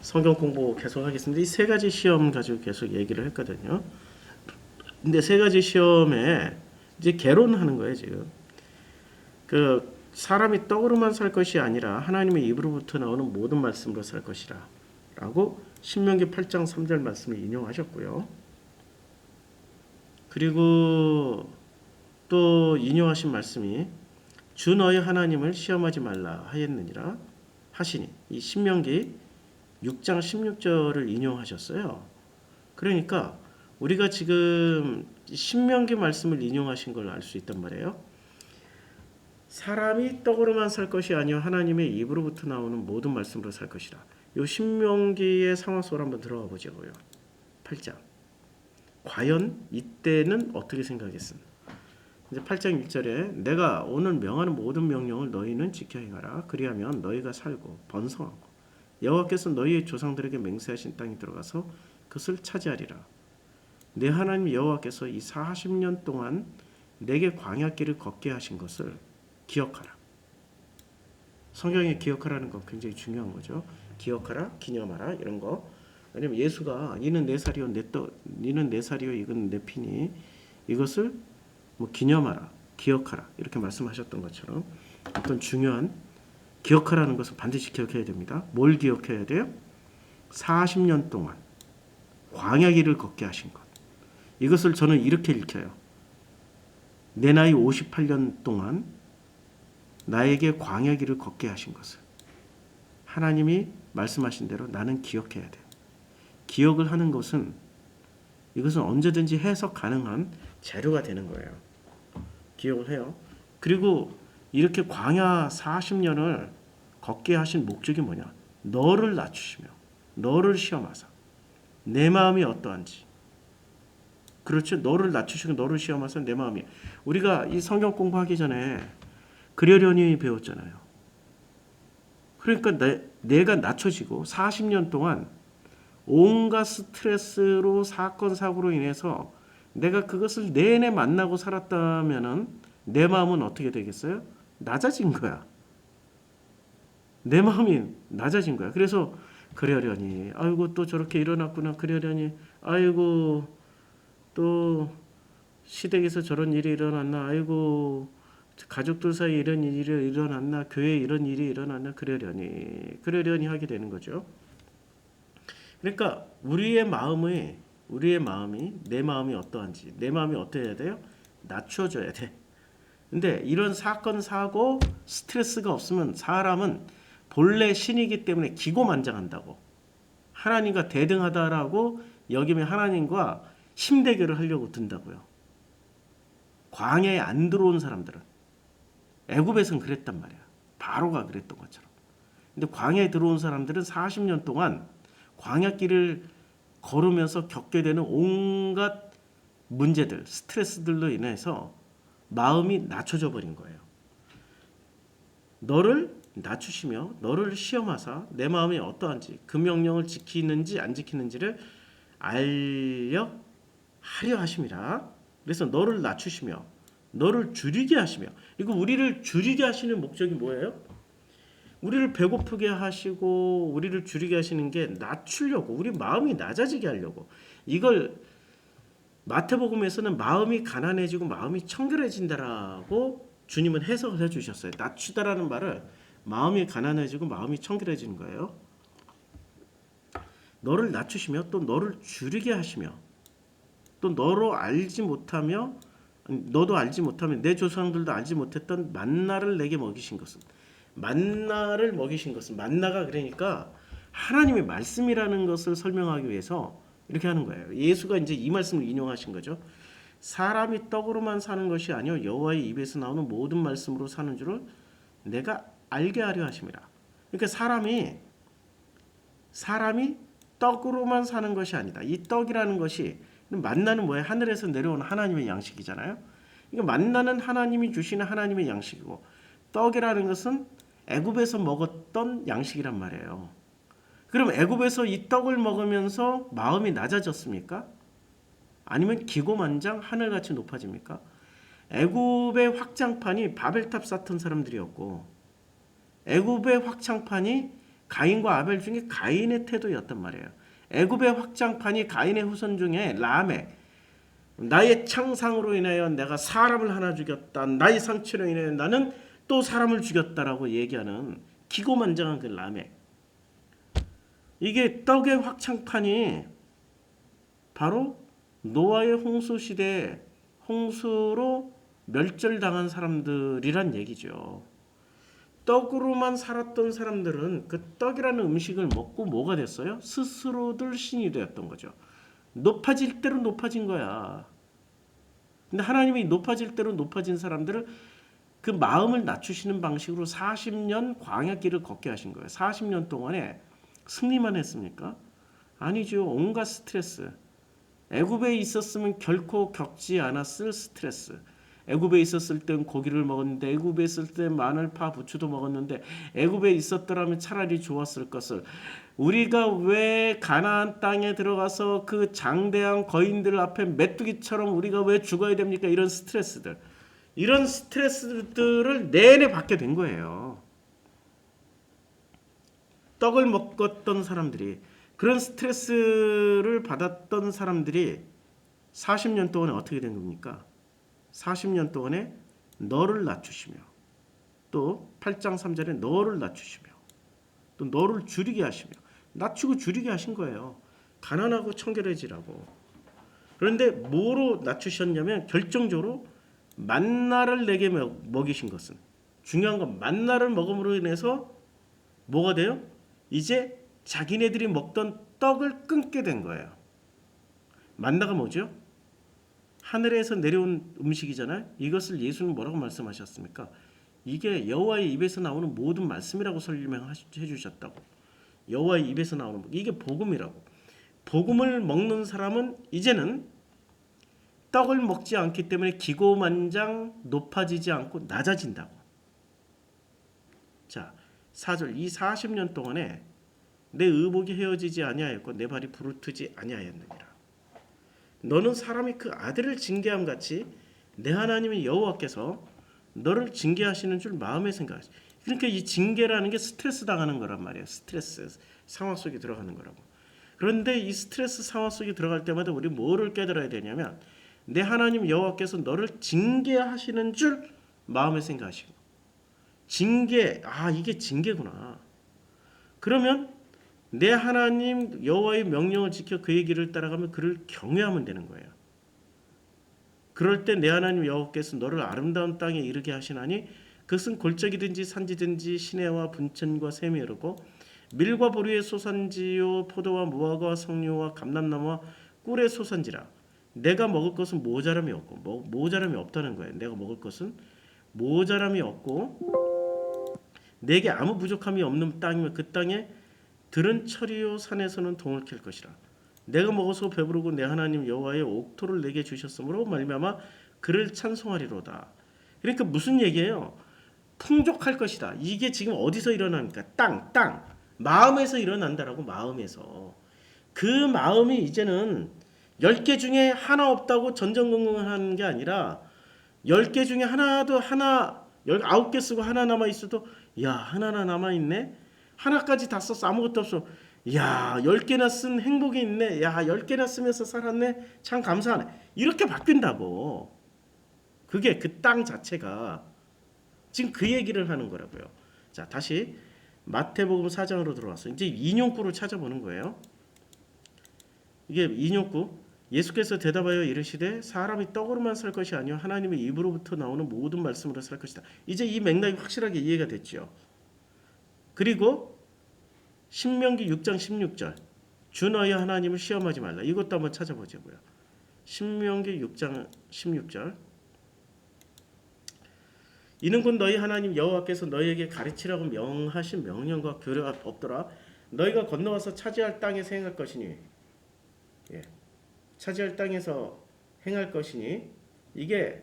성경 공부 계속 하겠습니다. 이 세 가지 시험 가지고 계속 얘기를 했거든요. 근데 세 가지 시험에 이제 개론하는 거예요, 지금. 그 사람이 떡으로만 살 것이 아니라 하나님의 입으로부터 나오는 모든 말씀으로 살 것이라 라고 신명기 8장 3절 말씀을 인용하셨고요. 그리고 또 인용하신 말씀이 주 너희 하나님을 시험하지 말라 하였느니라 하시니, 이 신명기 6장 16절을 인용하셨어요. 그러니까 우리가 지금 신명기 말씀을 인용하신 걸 알 수 있단 말이에요. 사람이 떡으로만 살 것이 아니요 하나님의 입으로부터 나오는 모든 말씀으로 살 것이라. 이 신명기의 상황 속으로 한번 들어가 보자고요. 8장. 과연 이때는 어떻게 생각했습니까? 이제 8장 1절에 내가 오늘 명하는 모든 명령을 너희는 지켜 행하라. 그리하면 너희가 살고 번성하고 여호와께서 너희의 조상들에게 맹세하신 땅에 들어가서 그것을 차지하리라. 내 하나님 여호와께서 이 40년 동안 내게 광야길을 걷게 하신 것을 기억하라. 성경에 기억하라는 건 굉장히 중요한 거죠. 기억하라, 기념하라 이런 거. 왜냐면 예수가 이는 내 살이요 니는 내 살이요 이건 내 피니 이것을 뭐 기념하라, 기억하라 이렇게 말씀하셨던 것처럼 어떤 중요한 기억하라는 것을 반드시 기억해야 됩니다. 뭘 기억해야 돼요? 40년 동안 광야 길을 걷게 하신 것. 이것을 저는 이렇게 읽혀요. 내 나이 58년 동안 나에게 광야 길을 걷게 하신 것을 하나님이 말씀하신 대로 나는 기억해야 돼. 기억을 하는 것은 이것은 언제든지 해석 가능한 재료가 되는 거예요. 기억을 해요. 그리고 이렇게 광야 40년을 걷게 하신 목적이 뭐냐? 너를 낮추시며 너를 시험하사 내 마음이 어떠한지. 그렇죠? 너를 낮추시고 너를 시험하사 내 마음이. 우리가 이 성경 공부하기 전에 그러려니 배웠잖아요. 그러니까 내가 낮춰지고 40년 동안 온갖 스트레스로 사건 사고로 인해서 내가 그것을 내내 만나고 살았다면은 내 마음은 어떻게 되겠어요? 낮아진 거야. 내 마음이 낮아진 거야. 그래서 그러려니 아이고 또 저렇게 일어났구나. 그러려니 아이고 또 시댁에서 저런 일이 일어났나. 아이고 가족들 사이에 이런 일이 일어났나. 교회에 이런 일이 일어났나. 그러려니 하게 되는 거죠. 그러니까 우리의 마음이 내 마음이 어떠한지, 내 마음이 어떠해야 돼요? 낮춰져야 돼. 근데 이런 사건 사고 스트레스가 없으면 사람은 본래 신이기 때문에 기고만장한다고. 하나님과 대등하다라고 여기면 하나님과 힘대결을 하려고 든다고요. 광야에 안 들어온 사람들은 애굽에서는 그랬단 말이야. 바로가 그랬던 것처럼. 근데 광야에 들어온 사람들은 40년 동안 광야길을 걸으면서 겪게 되는 온갖 문제들, 스트레스들로 인해서 마음이 낮춰져 버린 거예요. 너를 낮추시며 너를 시험하사 내 마음이 어떠한지 그 명령을 지키는지 안 지키는지를 알려 하려 하심이라. 그래서 너를 낮추시며 너를 줄이게 하시며. 이거 우리를 줄이게 하시는 목적이 뭐예요? 우리를 배고프게 하시고 우리를 줄이게 하시는 게 낮추려고, 우리 마음이 낮아지게 하려고. 이걸 마태복음에서는 마음이 가난해지고 마음이 청결해진다라고 주님은 해석을 해주셨어요. 낮추다라는 말을 마음이 가난해지고 마음이 청결해지는 거예요. 너를 낮추시며 또 너를 줄이게 하시며 또 너도 알지 못하면 내 조상들도 알지 못했던 만나를 내게 먹이신 것은, 만나를 먹이신 것은, 만나가 그러니까 하나님의 말씀이라는 것을 설명하기 위해서 이렇게 하는 거예요. 예수가 이제 이 말씀을 인용하신 거죠. 사람이 떡으로만 사는 것이 아니요 여호와의 입에서 나오는 모든 말씀으로 사는 줄을 내가 알게 하려 하심이라. 그러니까 사람이 떡으로만 사는 것이 아니다. 이 떡이라는 것이, 만나는 뭐예요? 하늘에서 내려오는 하나님의 양식이잖아요. 그러니까 만나는 하나님이 주시는 하나님의 양식이고, 떡이라는 것은 애굽에서 먹었던 양식이란 말이에요. 그럼 애굽에서 이 떡을 먹으면서 마음이 낮아졌습니까? 아니면 기고만장 하늘같이 높아집니까? 애굽의 확장판이 바벨탑 쌓던 사람들이었고, 애굽의 확장판이 가인과 아벨 중에 가인의 태도였단 말이에요. 애굽의 확장판이 가인의 후손 중에 라멕, 나의 창상으로 인하여 내가 사람을 하나 죽였다. 나의 상처로 인하여 나는 또 사람을 죽였다라고 얘기하는 기고만장한 그 라멕. 이게 떡의 확장판이 바로 노아의 홍수 시대에 홍수로 멸절당한 사람들이란 얘기죠. 떡으로만 살았던 사람들은 그 떡이라는 음식을 먹고 뭐가 됐어요? 스스로들 신이 되었던 거죠. 높아질 대로 높아진 거야. 근데 하나님이 높아질 대로 높아진 사람들을 그 마음을 낮추시는 방식으로 40년 광야길을 걷게 하신 거예요. 40년 동안에 승리만 했습니까? 아니죠. 온갖 스트레스. 애굽에 있었으면 결코 겪지 않았을 스트레스. 애굽에 있었을 땐 고기를 먹었는데, 애굽에 있을 때 마늘, 파, 부추도 먹었는데, 애굽에 있었더라면 차라리 좋았을 것을. 우리가 왜 가나안 땅에 들어가서 그 장대한 거인들 앞에 메뚜기처럼 우리가 왜 죽어야 됩니까? 이런 스트레스들. 이런 스트레스들을 내내 받게 된 거예요. 떡을 먹었던 사람들이, 그런 스트레스를 받았던 사람들이 40년 동안에 어떻게 된 겁니까? 40년 동안에 너를 낮추시며, 또 8장 3절에 너를 낮추시며, 또 너를 줄이게 하시며, 낮추고 줄이게 하신 거예요. 가난하고 청결해지라고. 그런데 뭐로 낮추셨냐면 결정적으로 만나를 내게 먹이신 것은, 중요한 건 만나를 먹음으로 인해서 뭐가 돼요? 이제 자기네들이 먹던 떡을 끊게 된 거예요. 만나가 뭐죠? 하늘에서 내려온 음식이잖아요. 이것을 예수는 뭐라고 말씀하셨습니까? 이게 여호와의 입에서 나오는 모든 말씀이라고 설명해 주셨다고. 여호와의 입에서 나오는, 이게 복음이라고. 복음을 먹는 사람은 이제는 떡을 먹지 않기 때문에 기고만장 높아지지 않고 낮아진다고. 자, 4절. 이 40년 동안에 내 의복이 헤어지지 아니하였고 내 발이 부르트지 아니하였느니라. 너는 사람이 그 아들을 징계함 같이 내 하나님의 여호와께서 너를 징계하시는 줄 마음에 생각하시. 그러니까 이 징계라는 게 스트레스 당하는 거란 말이에요. 스트레스 상황 속에 들어가는 거라고. 그런데 이 스트레스 상황 속에 들어갈 때마다 우리 뭐를 깨달아야 되냐면, 내 하나님 여호와께서 너를 징계하시는 줄 마음에 생각하시고. 징계, 이게 징계구나. 그러면 내 하나님 여호와의 명령을 지켜 그의 길을 따라가면 그를 경외하면 되는 거예요. 그럴 때 내 하나님 여호와께서 너를 아름다운 땅에 이르게 하시나니 그것은 골짜기든지 산지든지 시내와 분천과 샘이 흐르고 밀과 보리의 소산지요 포도와 무화과와 석류와 감람나무와 꿀의 소산지라. 내가 먹을 것은 모자람이 없고, 모자람이 없다는 거예요. 내가 먹을 것은 모자람이 없고 내게 아무 부족함이 없는 땅이면 그 땅에 들은 철이요 산에서는 동을 캘 것이라. 내가 먹어서 배부르고 내 하나님 여호와의 옥토를 내게 주셨으므로 말미암아 그를 찬송하리로다. 그러니까 무슨 얘기예요? 풍족할 것이다. 이게 지금 어디서 일어납니까? 땅. 마음에서 일어난다라고. 마음에서. 그 마음이 이제는 10개 중에 하나 없다고 전전긍긍하는 게 아니라 10개 중에 하나도 9개 쓰고 하나 남아 있어도 야, 하나나 남아 있네. 하나까지 다 썼어. 아무것도 없어. 야, 10개나 쓴 행복이 있네. 야, 10개나 쓰면서 살았네. 참 감사하네. 이렇게 바뀐다고. 그게 그 땅 자체가 지금 그 얘기를 하는 거라고요. 자, 다시 마태복음 4장으로 들어와서 이제 인용구를 찾아보는 거예요. 이게 인용구. 예수께서 대답하여 이르시되 사람이 떡으로만 살 것이 아니요 하나님의 입으로부터 나오는 모든 말씀으로 살 것이다. 이제 이 맥락이 확실하게 이해가 됐죠. 그리고 신명기 6장 16절. 주 너희 하나님을 시험하지 말라. 이것도 한번 찾아보자고요. 신명기 6장 16절. 이는 곧 너희 하나님 여호와께서 너희에게 가르치라고 명하신 명령과 규례가 없더라. 너희가 건너와서 차지할 땅에서 행할 것이니, 차지할 땅에서 행할 것이니, 이게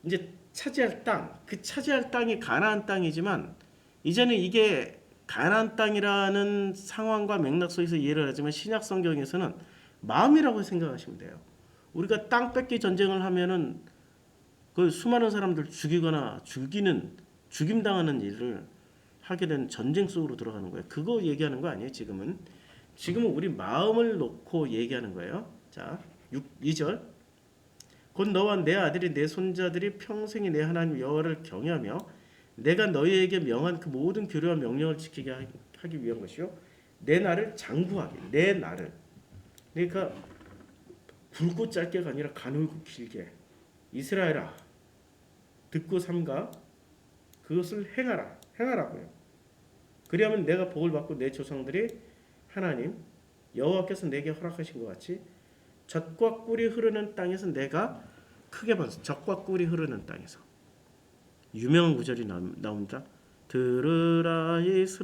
이제 차지할 땅, 그 차지할 땅이 가나안 땅이지만 이제는 이게 가나안 땅이라는 상황과 맥락 속에서 이해를 하지만 신약 성경에서는 마음이라고 생각하시면 돼요. 우리가 땅 뺏기 전쟁을 하면은 그 수많은 사람들 죽이거나 죽임당하는 일을 하게 된 전쟁 속으로 들어가는 거예요. 그거 얘기하는 거 아니에요. 지금은 우리 마음을 놓고 얘기하는 거예요. 자, 2절. 곧 너와 내 아들이 내 손자들이 평생이 내 하나님 여호와를 경외하며 내가 너희에게 명한 그 모든 규례와 명령을 지키게 하기 위한 것이요 내 날을 장구하게. 내 날을. 그러니까 굵고 짧게가 아니라 가늘고 길게. 이스라엘아 듣고 삼가 그것을 행하라고요. 그리하면 내가 복을 받고 내 조상들이 하나님 여호와께서 내게 허락하신 것 같이 젖과 꿀이 흐르는 땅에서 내가 크게 번성. 젖과 꿀이 흐르는 땅에서 유명한 구절이 나옵니다. 들으라 이스라엘아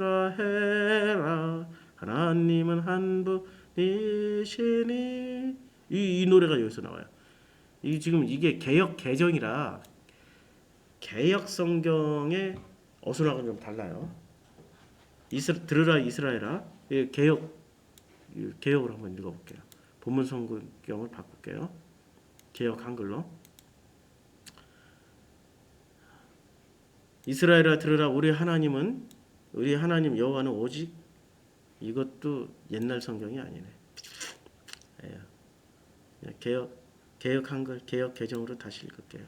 하나님은 한 분이시니 이 노래가 여기서 나와요. 이게 개역 개정이라 개역 성경의 어순하고는 좀 달라요. 들으라 이스라엘아 개역으로 한번 읽어볼게요. 본문 성경을 바꿀게요. 개역 한글로. 이스라엘아 들으라 우리 하나님 여호와는 오직 이것도 옛날 성경이 아니네. 개역 한글 개역 개정으로 다시 읽을게요.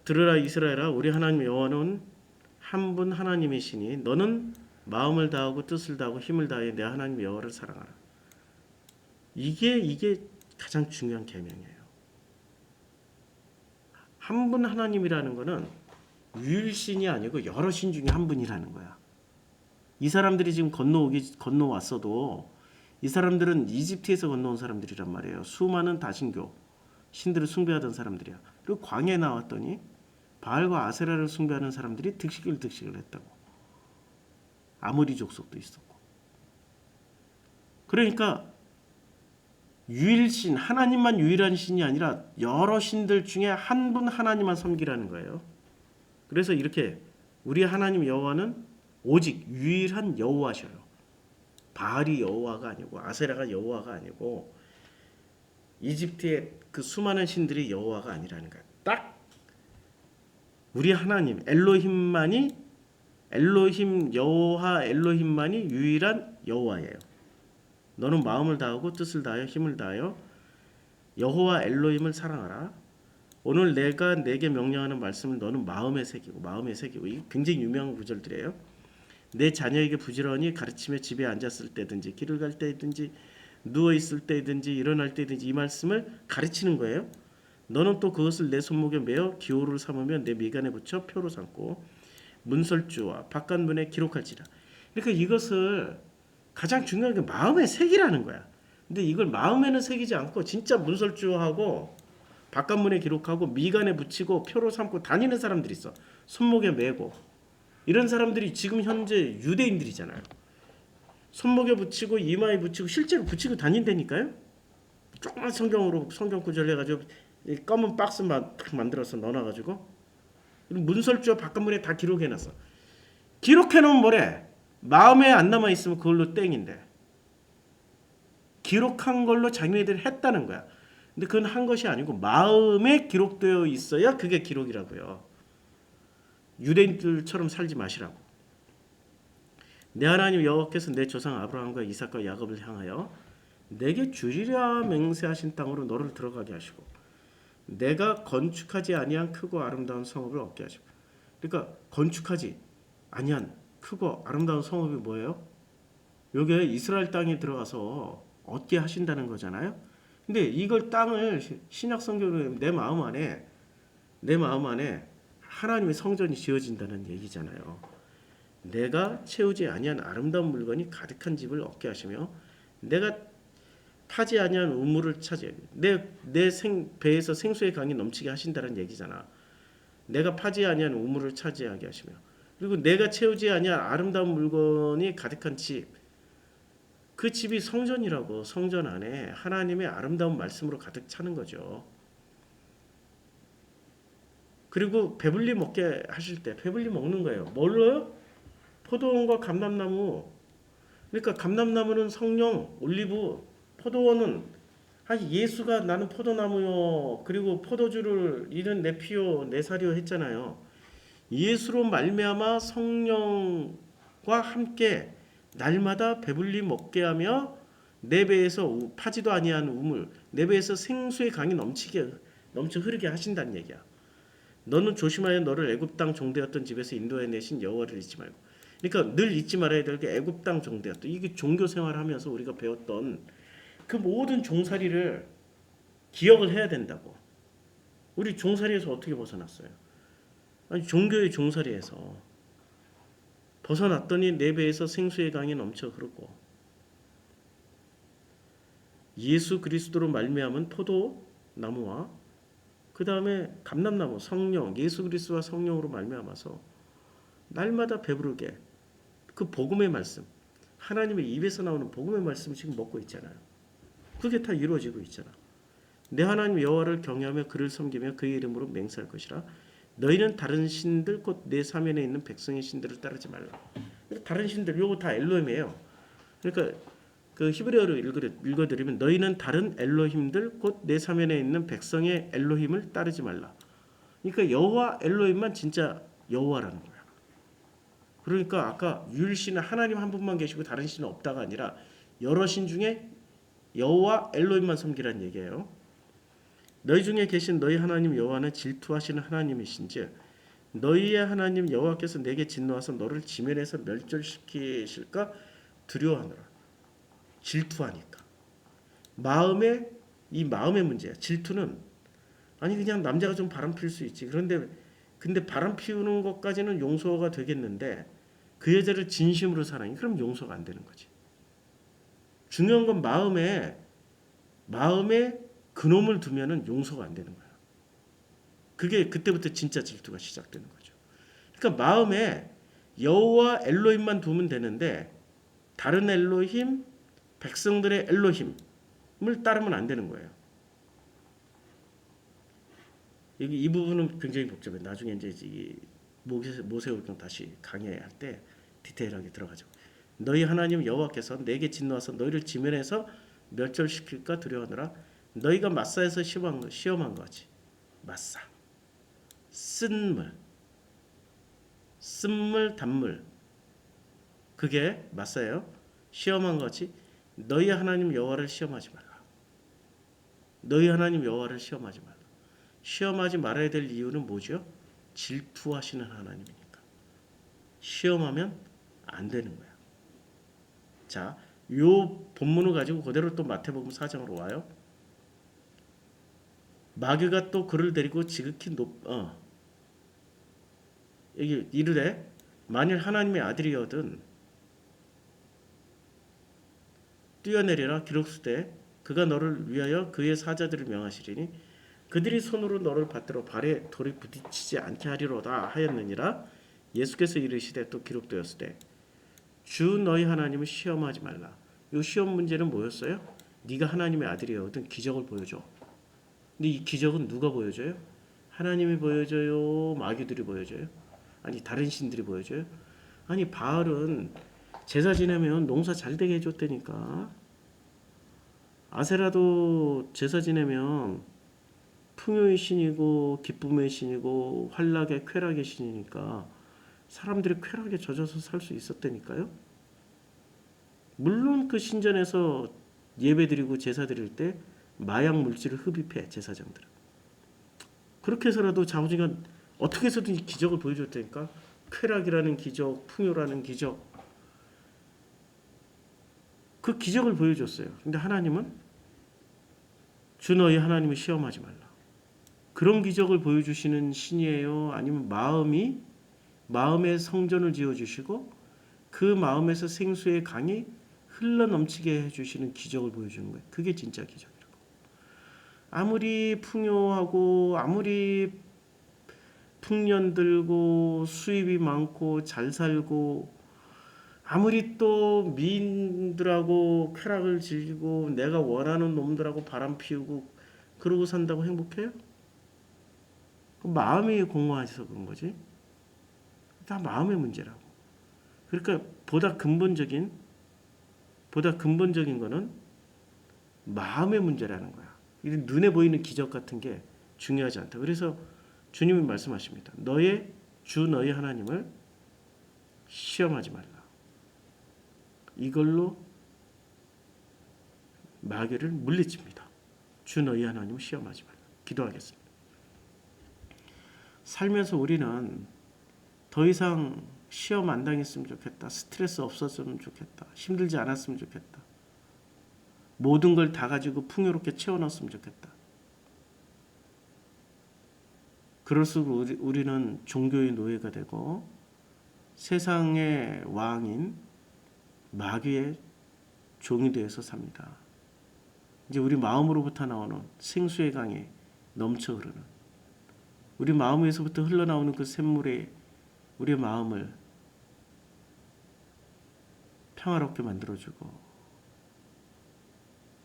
들으라 이스라엘아 우리 하나님 여호와는 한 분 하나님이시니 너는 마음을 다하고 뜻을 다하고 힘을 다해 내 하나님 여호와를 사랑하라. 이게 가장 중요한 계명이에요. 한 분 하나님이라는 거는 유일신이 아니고 여러 신 중에 한 분이라는 거야. 이 사람들이 지금 건너왔어도 이 사람들은 이집트에서 건너온 사람들이란 말이에요. 수많은 다신교 신들을 숭배하던 사람들이야. 그리고 광야에 나왔더니 바알과 아세라를 숭배하는 사람들이 득식을 했다고. 아모리 족속도 있었고. 그러니까 유일신 하나님만 유일한 신이 아니라 여러 신들 중에 한 분 하나님만 섬기라는 거예요. 그래서 이렇게 우리 하나님 여호와는 오직 유일한 여호와셔요. 바알이 여호와가 아니고 아세라가 여호와가 아니고 이집트의 그 수많은 신들이 여호와가 아니라는 거예요. 딱 우리 하나님 엘로힘만이 유일한 여호와예요. 너는 마음을 다하고 뜻을 다하여 힘을 다하여 여호와 엘로힘을 사랑하라. 오늘 내가 내게 명령하는 말씀을 너는 마음에 새기고 이게 굉장히 유명한 구절들이에요. 내 자녀에게 부지런히 가르치며 집에 앉았을 때든지 길을 갈 때든지 누워 있을 때든지 일어날 때든지 이 말씀을 가르치는 거예요. 너는 또 그것을 내 손목에 매어 기호를 삼으며 내 미간에 붙여 표로 삼고 문설주와 바깥문에 기록할지라. 그러니까 이것을 가장 중요한 게 마음에 새기라는 거야. 근데 이걸 마음에는 새기지 않고 진짜 문설주하고 바깥문에 기록하고 미간에 붙이고 표로 삼고 다니는 사람들이 있어. 손목에 매고. 이런 사람들이 지금 현재 유대인들이잖아요. 손목에 붙이고 이마에 붙이고 실제로 붙이고 다닌다니까요. 조그만 성경 구절 해가지고 검은 박스만 만들어서 넣어놔가지고 문설주와 바깥문에 다 기록해놨어. 기록해놓으면 뭐래? 마음에 안 남아있으면 그걸로 땡인데 기록한 걸로 자기네들이 했다는 거야. 근데 그건 한 것이 아니고 마음에 기록되어 있어야 그게 기록이라고요. 유대인들처럼 살지 마시라고. 내 하나님 여호와께서 내 조상 아브라함과 이삭과 야곱을 향하여 내게 주리라 맹세하신 땅으로 너를 들어가게 하시고 내가 건축하지 아니한 크고 아름다운 성읍을 얻게 하시고. 그러니까 건축하지 아니한 크고 아름다운 성읍이 뭐예요? 여기에 이스라엘 땅에 들어가서 얻게 하신다는 거잖아요. 근데 이걸 땅을 신약 성경으로 내 마음 안에 하나님의 성전이 지어진다는 얘기잖아요. 내가 채우지 아니한 아름다운 물건이 가득한 집을 얻게 하시며 내가 파지 아니한 우물을 차지하게 내 배에서 생수의 강이 넘치게 하신다는 얘기잖아. 내가 파지 아니한 우물을 차지하게 하시며 그리고 내가 채우지 아니한 아름다운 물건이 가득한 집, 그 집이 성전이라고. 성전 안에 하나님의 아름다운 말씀으로 가득 차는 거죠. 그리고 배불리 먹게 하실 때 배불리 먹는 거예요. 뭘로요? 포도원과 감람나무. 그러니까 감람나무는 성령, 올리브, 포도원은 예수가 나는 포도나무요. 그리고 포도주를 이는 내 피요 내 살이요 했잖아요. 예수로 말미암아 성령과 함께 날마다 배불리 먹게 하며 내 배에서 파지도 아니한 우물, 내 배에서 생수의 강이 넘쳐 흐르게 하신다는 얘기야. 너는 조심하여 너를 애굽 땅 종되었던 집에서 인도해 내신 여호와를 잊지 말고. 그러니까 늘 잊지 말아야 될 게 애굽 땅 종되었던, 이게 종교 생활하면서 우리가 배웠던 그 모든 종살이를 기억을 해야 된다고. 우리 종살이에서 어떻게 벗어났어요? 아니 종교의 종살이에서 벗어났더니 내 배에서 생수의 강이 넘쳐 흐르고 예수 그리스도로 말미암은 포도나무와 그 다음에 감람나무 성령 예수 그리스도와 성령으로 말미암아서 날마다 배부르게 그 복음의 말씀 하나님의 입에서 나오는 복음의 말씀을 지금 먹고 있잖아요. 그게 다 이루어지고 있잖아. 내 하나님 여호와를 경외하며 그를 섬기며 그의 이름으로 맹세할 것이라. 너희는 다른 신들 곧 내 사면에 있는 백성의 신들을 따르지 말라. 다른 신들 요거 다 엘로힘이에요. 그러니까 그 히브리어로 읽어드리면 너희는 다른 엘로힘들 곧 내 사면에 있는 백성의 엘로힘을 따르지 말라. 그러니까 여호와 엘로힘만 진짜 여호와라는 거야. 그러니까 아까 유일신은 하나님 한 분만 계시고 다른 신은 없다가 아니라 여러 신 중에 여호와 엘로힘만 섬기라는 얘기예요. 너희 중에 계신 너희 하나님 여호와는 질투하시는 하나님이신즉 너희의 하나님 여호와께서 내게 진노하사 너를 지면에서 멸절시키실까 두려워하노라. 질투하니까. 이 마음의 문제야. 질투는 아니 그냥 남자가 좀 바람 필 수 있지. 근데 바람 피우는 것까지는 용서가 되겠는데 그 여자를 진심으로 사랑해. 그럼 용서가 안 되는 거지. 중요한 건 마음에 그놈을 두면은 용서가 안 되는 거야. 그게 그때부터 진짜 질투가 시작되는 거죠. 그러니까 마음에 여호와 엘로힘만 두면 되는데 다른 엘로힘, 백성들의 엘로힘을 따르면 안 되는 거예요. 이 부분은 굉장히 복잡해. 나중에 이제 모세오경 다시 강의할 때 디테일하게 들어가죠. 너희 하나님 여호와께서 내게 진노하사 너희를 지면에서 멸절시킬까 두려워하노라. 너희가 마사에서 시험한 거지. 마사. 쓴물, 단물. 그게 마사예요. 시험한 거지. 너희 하나님 여호와를 시험하지 말라. 너희 하나님 여호와를 시험하지 말라. 시험하지 말아야 될 이유는 뭐죠? 질투하시는 하나님이니까. 시험하면 안 되는 거야. 자, 요 본문을 가지고 그대로 또 마태복음 4장으로 와요. 마귀가 또 그를 데리고 지극히 여기 이르되 만일 하나님의 아들이거든 뛰어내리라 기록수되 그가 너를 위하여 그의 사자들을 명하시리니 그들이 손으로 너를 받들어 발에 돌이 부딪히지 않게 하리로다 하였느니라. 예수께서 이르시되 또 기록되었으되 주 너희 하나님을 시험하지 말라. 이 시험 문제는 뭐였어요? 네가 하나님의 아들이거든 기적을 보여줘. 근데 이 기적은 누가 보여줘요? 하나님이 보여줘요? 마귀들이 보여줘요? 아니 다른 신들이 보여줘요? 아니 바알은 제사 지내면 농사 잘 되게 해줬다니까. 아세라도 제사 지내면 풍요의 신이고 기쁨의 신이고 환락의 쾌락의 신이니까 사람들이 쾌락에 젖어서 살 수 있었다니까요. 물론 그 신전에서 예배드리고 제사 드릴 때 마약 물질을 흡입해 제사장들은. 그렇게 해서라도 자우지간 어떻게 해서든 이 기적을 보여줬다니까. 쾌락이라는 기적, 풍요라는 기적. 그 기적을 보여줬어요. 근데 하나님은 주 너희 하나님을 시험하지 말라. 그런 기적을 보여주시는 신이에요? 아니면 마음의 성전을 지어주시고 그 마음에서 생수의 강이 흘러넘치게 해주시는 기적을 보여주는 거예요. 그게 진짜 기적이라고. 아무리 풍요하고 아무리 풍년 들고 수입이 많고 잘 살고 아무리 또 미인들하고 쾌락을 즐기고 내가 원하는 놈들하고 바람 피우고 그러고 산다고 행복해요? 마음이 공허해서 그런 거지. 다 마음의 문제라고. 그러니까 보다 근본적인 거는 마음의 문제라는 거야. 눈에 보이는 기적 같은 게 중요하지 않다. 그래서 주님이 말씀하십니다. 너의 주 너희 하나님을 시험하지 말라. 이걸로 마귀를 물리칩니다. 주 너희 하나님을 시험하지 말라. 기도하겠습니다. 살면서 우리는 더 이상 시험 안 당했으면 좋겠다. 스트레스 없었으면 좋겠다. 힘들지 않았으면 좋겠다. 모든 걸 다 가지고 풍요롭게 채워넣었으면 좋겠다. 그럴수록 우리는 종교의 노예가 되고 세상의 왕인 마귀의 종이 되어서 삽니다. 이제 우리 마음으로부터 나오는 생수의 강에 넘쳐 흐르는, 우리 마음에서부터 흘러나오는 그 샘물에 우리의 마음을 평화롭게 만들어주고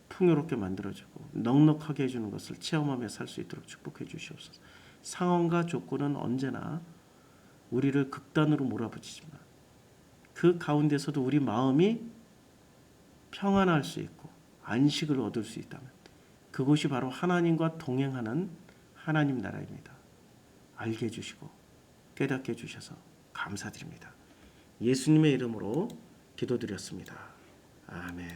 풍요롭게 만들어주고 넉넉하게 해주는 것을 체험하며 살 수 있도록 축복해 주시옵소서. 상황과 조건은 언제나 우리를 극단으로 몰아붙이지만 그 가운데서도 우리 마음이 평안할 수 있고 안식을 얻을 수 있다면 그곳이 바로 하나님과 동행하는 하나님 나라입니다. 알게 해주시고 깨닫게 해주셔서 감사드립니다. 예수님의 이름으로 기도드렸습니다. 아멘.